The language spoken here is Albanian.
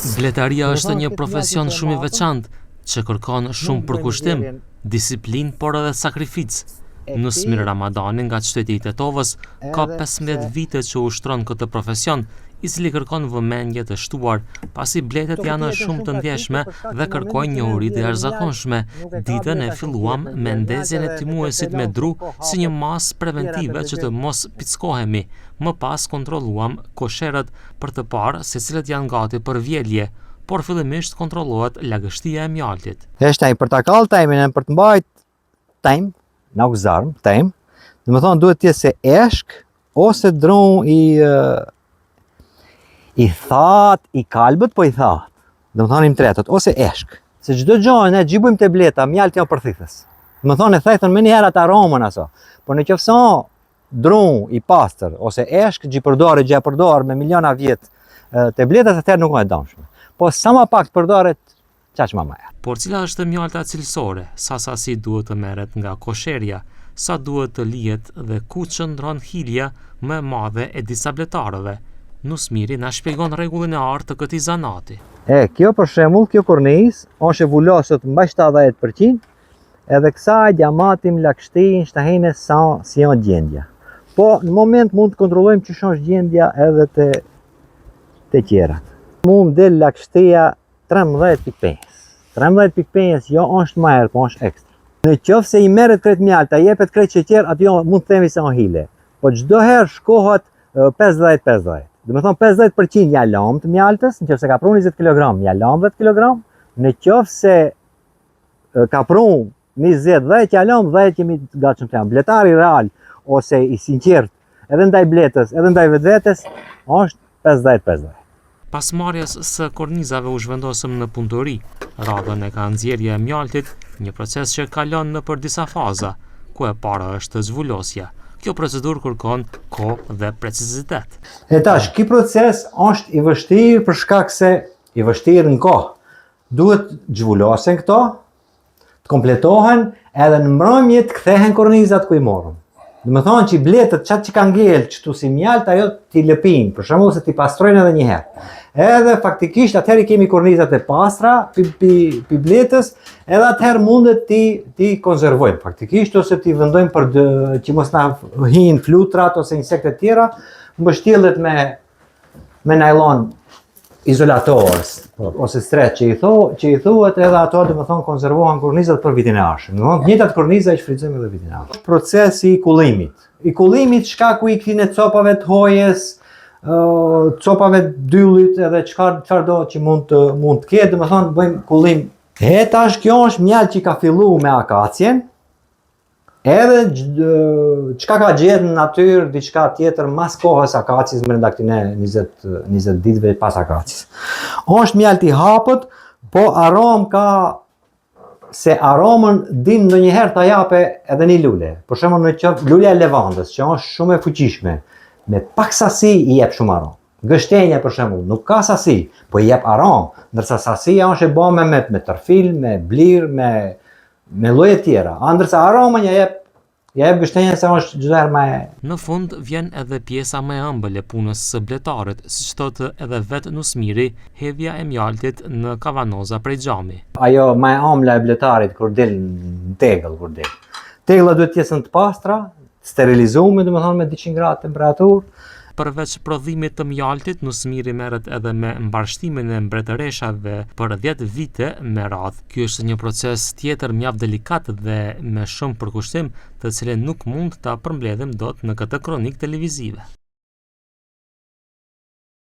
Bletaria është një profesion shumë i veçantë që kërkon shumë përkushtim, disiplinë, por edhe sakrificë. Nusmir Ramadani nga qyteti i Tetovës ka 15 vite që ushtron këtë profesion, i cili kërkon vëmendje të shtuar, pasi bletet janë shumë të ndjeshme dhe kërkojnë njohuri të jashtëzakonshme. Ditën e filluam me ndezjen e timuesit me dru si një masë preventive që të mos pickohemi. Më pas kontrolluam kosherët për të parë se cilët janë gati për vjelje, por fillimisht kontrollohet lagështia e mjaltit. Është ai portakall tajmin për të mbajt tajm, nuk zarm, tajm. Domethënë duhet të jetë se eshk ose dron i thatë, i kalbët, po i thatë. Domethënë im tretët, ose eshk. Se çdo gjë ne gjibujmë te bleta, mjalti janë përthithës. Domethënë e thajthën më një herë atë aromën aso. Po nëse dron i pastër ose eshk gjipërdorë gjë përdor me miliona vjet te bletat atëherë nuk është dëmshme. Po sa më pak përdoret, çaq më mirë. Por cila është mjalta cilësore, sa sasi duhet të merret nga kosherja, sa duhet të lihet dhe ku qëndron hilja më e madhe e disa bletarëve. Nusmiri na shpjegon rregullin e artë të këtij zanati. Kjo për shembull, kjo kornizë është e vulosur mbaj 70%, edhe kësaj gjamatim lagështin shtahine sa si janë gjendja. Po në moment mund të kontrollojmë që është gjendja edhe te tjerat. Mund del lagështia 13.5. 13.5 jo është më erë, po është ekstra. Në qoftë se i merret krejt mjalta, jepet krejt sheqer, aty mund të themi se janë hile. Po çdo herë shkohet 50-50. Domethënë 50% ja lëm të mjaltës, nëse ka prunë 20 kg, ja lëm 10 kg. Nëse ka prunë 20-10, ja lëm 10 kemi gatshëm të jam. Bletari real ose i sinqert, edhe ndaj bletës, edhe ndaj vetvetes, është 50-50. Pas marrjes së kornizave u zhvendosëm në punëtori. Radhën e ka nxjerrja e mjaltit, një proces që kalon nëpër disa faza, ku e para është zvulosja. Kjo procedurë kërkon kohë dhe precizitet. Tash, ky proces është i vështirë për shkak se i vështirë në kohë. Duhet zhvulosen këto, të kompletohen, edhe në mbrëmje të kthehen kornizat ku i morën. Domethënë që bletët çat që kanë ngel çtu si mjalt, ajo ti lëpin, për shembull se ti pastrojnë edhe një herë. Edhe faktikisht atëherë kemi kornizat e pastra pi bletës, edhe atëherë mundet ti konservojmë faktikisht ose ti vendojmë për që mos na hinë flutrat ose insekte të tjera, mbështjellet me nylon izolator ose stretch që i thuhet, edhe ato domethënë konservohen kornizat për vitin e ardhshëm. Domethënë njëjtat korniza i shfrytëzojmë edhe vitin e ardhshëm. Procesi i kullimit. I kullimit shkaku i këtij copave të hojes, copave të dyllit edhe çfarëdo që mund të ketë, domethënë bëjmë kullim. Tash kjo është mjalt që ka filluar me akacien. Edhe çka ka gjetur në natyrë diçka tjetër mas kohës akacis brenda këtyre 20 ditëve pas akacis. Është mjalt i hapët, po aromë ka se aromën din ndonjëherë ta jape edhe një lule. Për shembull në lulja e levandës, që është shumë e fuqishme, me pak sasi i jep shumë aromë. Gështenja për shembull nuk ka sasi, po i jep aromë, ndërsa sasia është e bome me tërfil, me blir, me lloje tjera. Ndërsa aromën ja jep gështenja se është çdo herë më. Në fund vjen edhe pjesa më e ëmbël e punës së bletarit, siç thotë edhe vetë Nusmiri, hedhja e mjaltit në kavanoza prej xhami. Ajo më e ëmbla e bletarit kur del në tegëll kur del. Tegëlla duhet të jetë të pastra, sterilizuar, domethënë me 200 gradë temperaturë. Përveç prodhimit të mjaltit, Nusmiri merret edhe me mbarshtimin e mbretëreshave për 10 vite me radhë. Ky është një proces tjetër mjaft delikat dhe me shumë përkushtim, të cilin nuk mund ta përmbledhim dot në këtë kronikë televizive.